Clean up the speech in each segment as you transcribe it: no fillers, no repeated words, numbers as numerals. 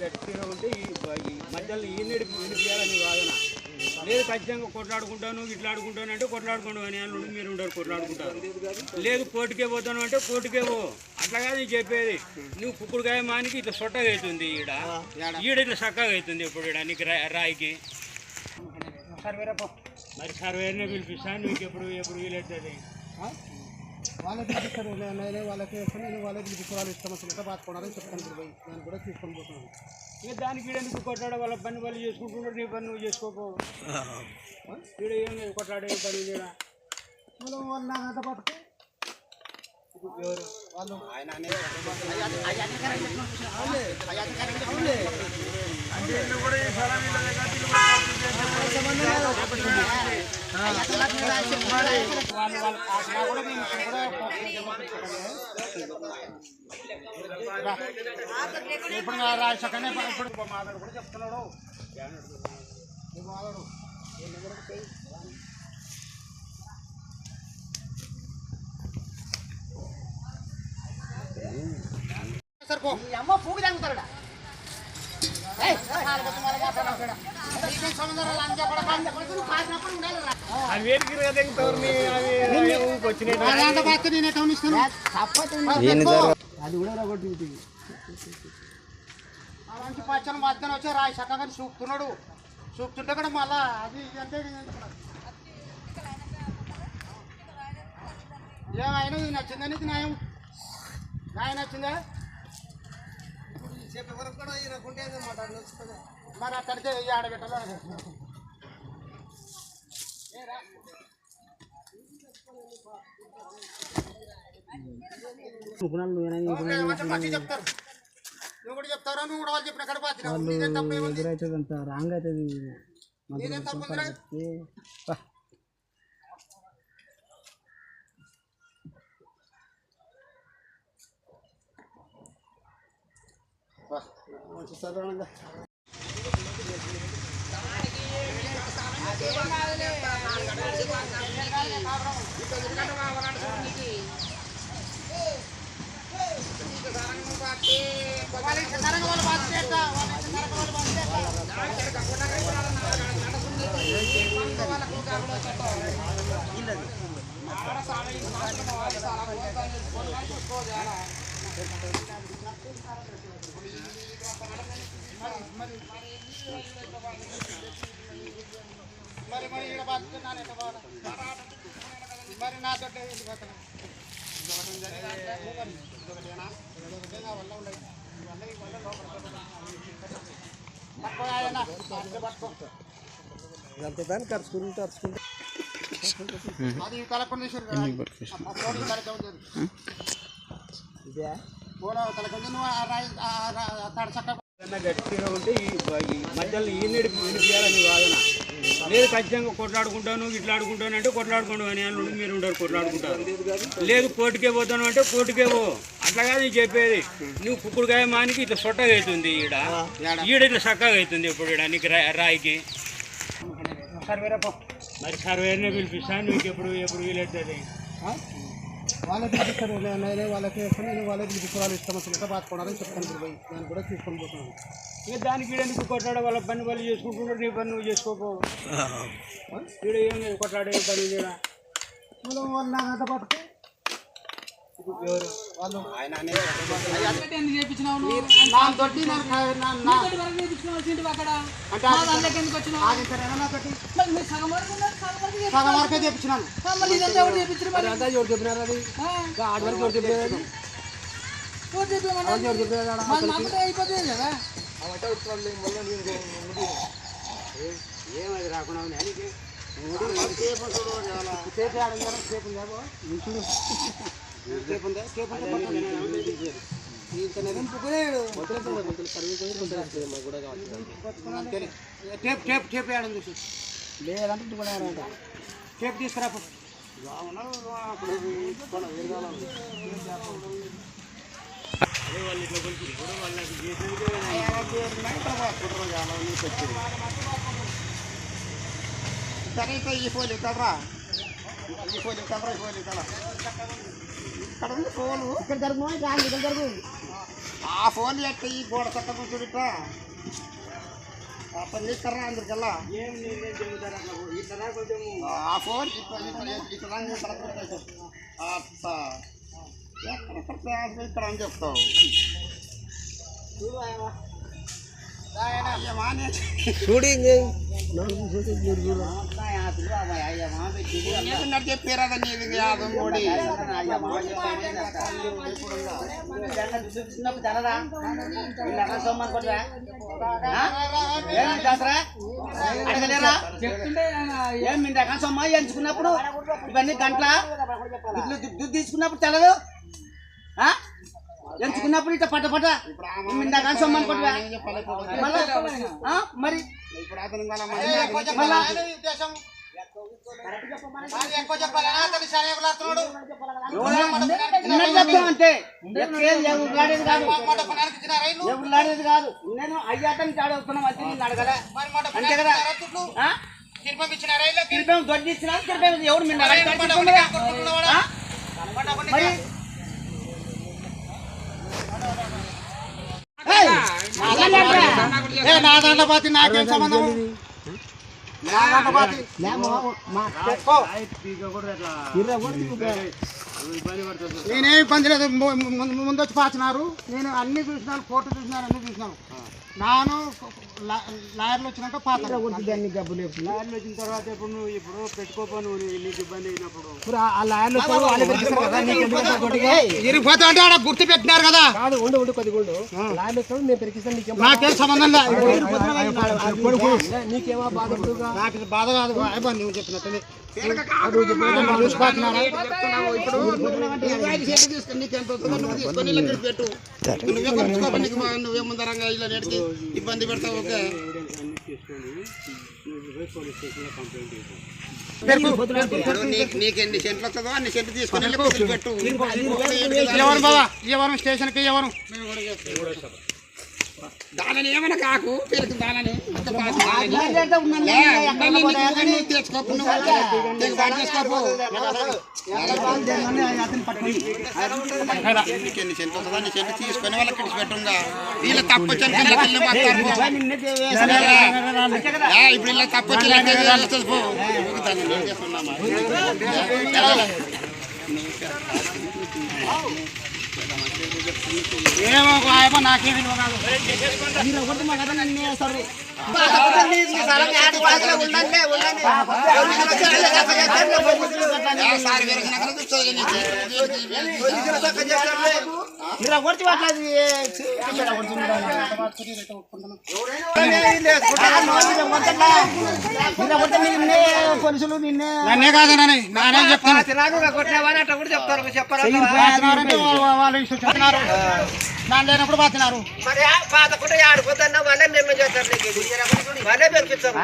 గట్టిగా ఉంటే ఈ మధ్యలో ఈయనడి వినిపించాలని వాదన లేదు. ఖచ్చితంగా కొట్లాడుకుంటాను ఇట్లా ఆడుకుంటాను అంటే కొట్లాడుకోండి అని వాళ్ళు మీరు ఉండరు, కొట్లాడుకుంటారు. లేదు కోర్టుకే పోతాను అంటే కోర్టుకే పో. అట్లా కాదు నేను చెప్పేది. నువ్వు కుక్కుడుకాయ మానికి ఇట్లా సొట్టగా అవుతుంది, ఈడ ఇట్లా చక్కగా అవుతుంది. ఇప్పుడు ఈడ నీకు రాయికి మరి సర్వేనే పిలిపిస్తాను. నీకు ఎప్పుడు వీలవుతుంది వాళ్ళకి పిలిపిస్తారు. నేనే వాళ్ళకి వేస్తాను, నేను వాళ్ళకి పిలిపిస్తే వాళ్ళు ఇష్టం వచ్చినట్టు బాధపడాలని చెప్తాను. పోయి నేను కూడా తీసుకొని పోతున్నాను. ఇక దానికి ఈడనికి కొట్లాడే వాళ్ళ పని వాళ్ళు చేసుకుంటున్నారు, నీ పని నువ్వు చేసుకోపో. ఈడ ఏం లేదు కొట్లాడే పని లేదా వాళ్ళు నాకంత పట్టుకు ఎవరు వాళ్ళు ఆయన ఇప్పుడు రాజకనే ఇప్పుడు మాట్లాడు కూడా చెప్తున్నాడు. అమ్మ పూగి తాగుతాడా అది కూడా మంచి పచ్చని మధ్యన వచ్చి రాయి చక్కగా చూపుతున్నాడు. చూపుతుంటే కూడా మళ్ళా అది అంటే ఏమైనా ఇది నచ్చిందా నీకు? న్యాయం నచ్చిందా? మరి అక్కడికే ఆడబెట్టాలి. చెప్తారు, నువ్వు కూడా చెప్తారా? నువ్వు కూడా వాళ్ళు చెప్పిన కడప రాంగ్ అవుతుంది. సాధారణంగా మరి నాతో దాన్ని ఖర్చుకుంటే అది కలకుండా గట్టిగా ఉంటే ఈ మధ్యలో ఈయనడి వినిపించాలని వాదన లేదు. ఖచ్చితంగా కొట్లాడుకుంటాను ఇట్లా ఆడుకుంటాను అంటే కొట్లాడుకోండి అని వాళ్ళు మీరు ఉండరు, కొట్లాడుకుంటారు. లేదు కోర్టుకే పోతాను అంటే కోర్టుకే పో. అట్లా కాదు నేను చెప్పేది. నువ్వు కుక్కుడుకాయ మానికి ఇట్లా సొట్టగా అవుతుంది, ఈడ ఇట్లా చక్కగా అవుతుంది. ఇప్పుడు ఈడ నీకు రాయికి మరి సర్వేనే పిలిపిస్తాను. నీకు ఎప్పుడు వీలవుతుంది వాళ్ళకి పిలిపిస్తారు. నేనే వాళ్ళకి వేస్తాను, నేను వాళ్ళకి పిలిపిస్తే వాళ్ళు ఇష్టం వచ్చినట్టు బాధపడాలని చెప్తాను. పోయి నేను కూడా తీసుకొని పోతున్నాను. ఇక దానికి ఈడనికి కొట్లాడే వాళ్ళ పని వాళ్ళు చేసుకుంటున్నారు, నీ పని నువ్వు చేసుకోపో. ఈడ ఏం లేదు కొట్లాడే పని లేదా వాళ్ళు నాకంత పట్టుకు ఎవరు వాళ్ళు ఆయన సగం వరకే చేపించినాను. ఎవరు చెప్పినారు? అది ఆడి వరకు ఎవరు చెప్పలేదు. ఏమది రాకుండా టేప్ వేయడం చూసి లేదంటే టేప్ తీసుకురా. వాళ్ళు ఇట్లా కొలిసి కూడా వాళ్ళకి చేసేది సరే ఈ ఫోన్ ఇస్తారా? ఈ ఫోన్ ఇస్తారా? ఈ ఫోన్ ఇస్తారా? ఇక్కడ ఉంది ఫోను. ఇక్కడ జరుగు, ఇక్కడ జరుగు. ఆ ఫోన్ ఎట్ట ఈ గోడ కట్ట కూర్చుంటా ఆ పని చేస్తారా అందరికల్లా ఆ ఫోన్ ఇక్కడ అని చెప్తావు చూడి చెప్పారా నీది యాదమ్మడి ఏం మీ రకం సొమ్మ ఎంచుకున్నప్పుడు ఇవన్నీ గంటల దుడ్డు తీసుకున్నప్పుడు తెలదు ఎంచుకున్నప్పుడు ఇట్లా పట్ట పట్ట ఇందాక సొమ్మ అనుకుంటా మరి అంటే ఎవరులాడేది కాదు ఎవరులాడేది కాదు నేను అయ్యాటని చాడవుతున్నాం వచ్చి నేను అడగలే అంతే కదా తిరిపేం దొడ్డి ఇచ్చినా తిరిపేం ఎవరు మీ మరి నా దాంట్లో పోతే నాకేం సంబంధం నేనేం ఇబ్బంది లేదు ముందు వచ్చి పాచినారు నేను అన్ని చూసినాను కోర్టు చూసినాను అన్ని చూసినాను నాను లాయర్లు వచ్చినాక పాత్ర లాయర్లు వచ్చిన తర్వాత ఇప్పుడు నువ్వు ఇప్పుడు పెట్టుకోపో నువ్వు నీకు ఇబ్బంది అయినప్పుడు ఇరిగిపోతా అంటే ఆడ గుర్తు పెట్టినారు కదా నాకేం సంబంధం నాకు బాధ కాదు నువ్వు చెప్పినట్టు నువ్వేముందరంగా ఇలా నేటికి ఇబ్బంది పెడతావు ఓకే నీకు ఎన్ని సెంట్లు వస్తుందో అన్ని సెంట్లు తీసుకొని వెళ్ళి పెట్టు ఎవరు బాబా ఎవరు స్టేషన్కి ఎవరు దానని ఏమైనా కాకు పెరుగు దానని తెచ్చుకోపు ఎన్ని సెంట్లు వస్తుందో అన్ని సెంట్లు తీసుకొని వాళ్ళకి ఇడిచి పెట్టుగా వీళ్ళ తప్పు వచ్చాను ఇప్పుడు ఇలా తప్పు వచ్చి ఏమో నాకే విలువ కాదు పోలీసులు నిన్నే నన్నే కాదనని నానే చెప్తాను వాళ్ళు ఇష్టం చెప్తున్నారు దాని లేనప్పుడు బాతున్నారు పాతకుండా ఆడిపోతున్నా వాళ్ళే మేము చేస్తారు వాళ్ళే పెరికిస్తారు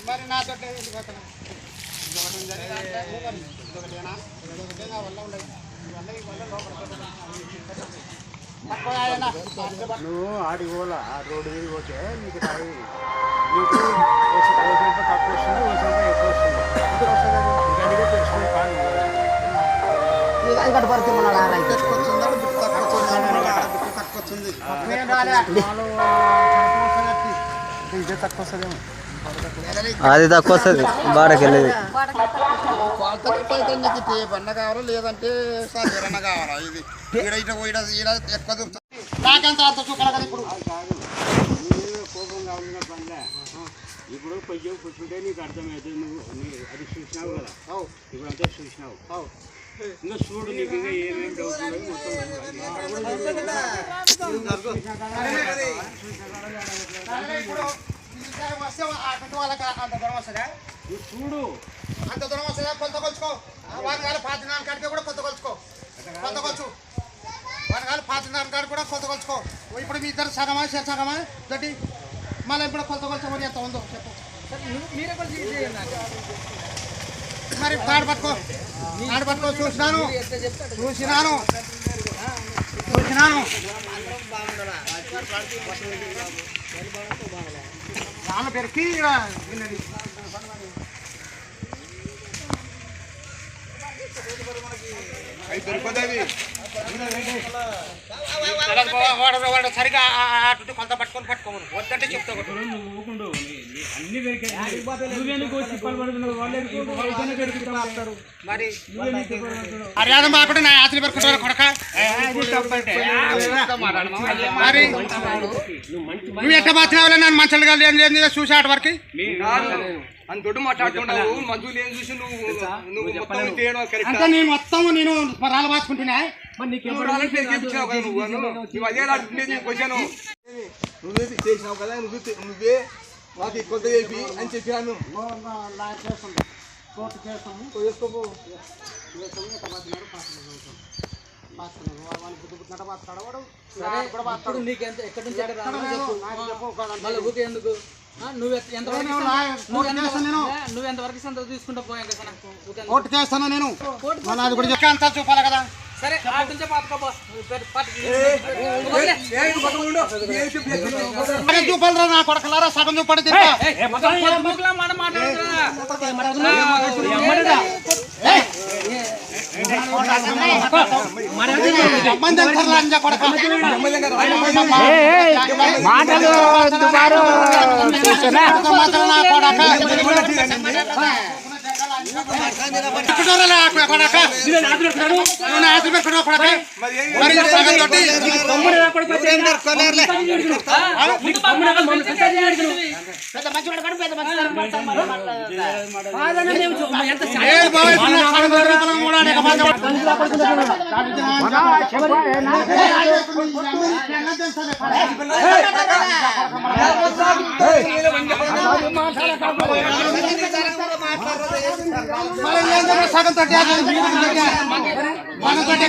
మరి నాతో నువ్వు ఆడికి పోలా ఆ రోడ్డు మీద పోతే నీకు నీకు తక్కువ వస్తుంది ఎక్కువ వస్తుంది ఇక తెలుసుకునే కాదు అది తక్కువ వస్తుంది బాడకి వెళ్ళేది బండ కావాలా లేదంటే సాధారణ కావాలా ఇది ఎక్కువ నాకెంత అంత చూడాలి కదా ఇప్పుడు కోపంగా ఉన్న పనిలే ఇప్పుడు కొంచెం కూర్చుంటే నీకు అర్థమవుతుంది నువ్వు అది చూసినావు కదా ఇప్పుడు అంతా చూసినావు ఇంకా చూడు నీకు ఇంకా ఏమేమి డౌట్ వస్తే వాళ్ళకి అంత దూరం వస్తుందా నువ్వు చూడు అంత దూరం వస్తుందా కొలత కొలుచుకో వాని కాదు పాతినాన్న కాడికి కూడా కొలత కొలుచుకో కొలత కొలుచు వాని కాదు పాతినాన్న కాడికి కూడా కొలత కొలుచుకో ఇప్పుడు మీ ఇద్దరు సగమా సగమా దట్టి మళ్ళీ ఇప్పుడు కొలత కొలుచుకొని ఎంత ఉందో చెప్పు మరి తాడు పట్టుకో చూసినాను నాన్న పెరికి విన్నది వాడు సరిగా అటు కొంత పట్టుకోమను వద్దంటే చెప్తా నువ్వు ఊకుండు అన్ని నువ్వెందుకు తిప్పలు పడుతున్నావు వాళ్ళే పెరుగుతారు మరి మర్యాద మాకుండా నా ఆశలు పెరుకుంటారు కొడక మరి నువ్వు ఎట్ట మాట్లాడాలి నన్ను మంచాలుగా లేదు చూసి ఆట వరకు అని దొడ్డు మాట్లాడుతున్నావు మందులు ఏం చూసి నువ్వు మొత్తం చేయడం కరెక్ట్ అంటే నేను మొత్తం రాళ్ళు పాచుకుంటున్నా వచ్చాను నువ్వే చేసినావు కదా నువ్వే మాకు కొత్త చెప్పి అని చెప్పాను కోర్టు చేస్తాము చేసుకోపో ఎందుకు నువ్వు ఎంతవరకు సంత తీసుకుంటా పోయాక కోర్టు చేస్తాను నేను అది కూడా చెప్పి అంతా చూపాలి కదా సరే చూపాలరా నా కొడకలారా సగం చూపడి సగం తట్టి మనం తట్టి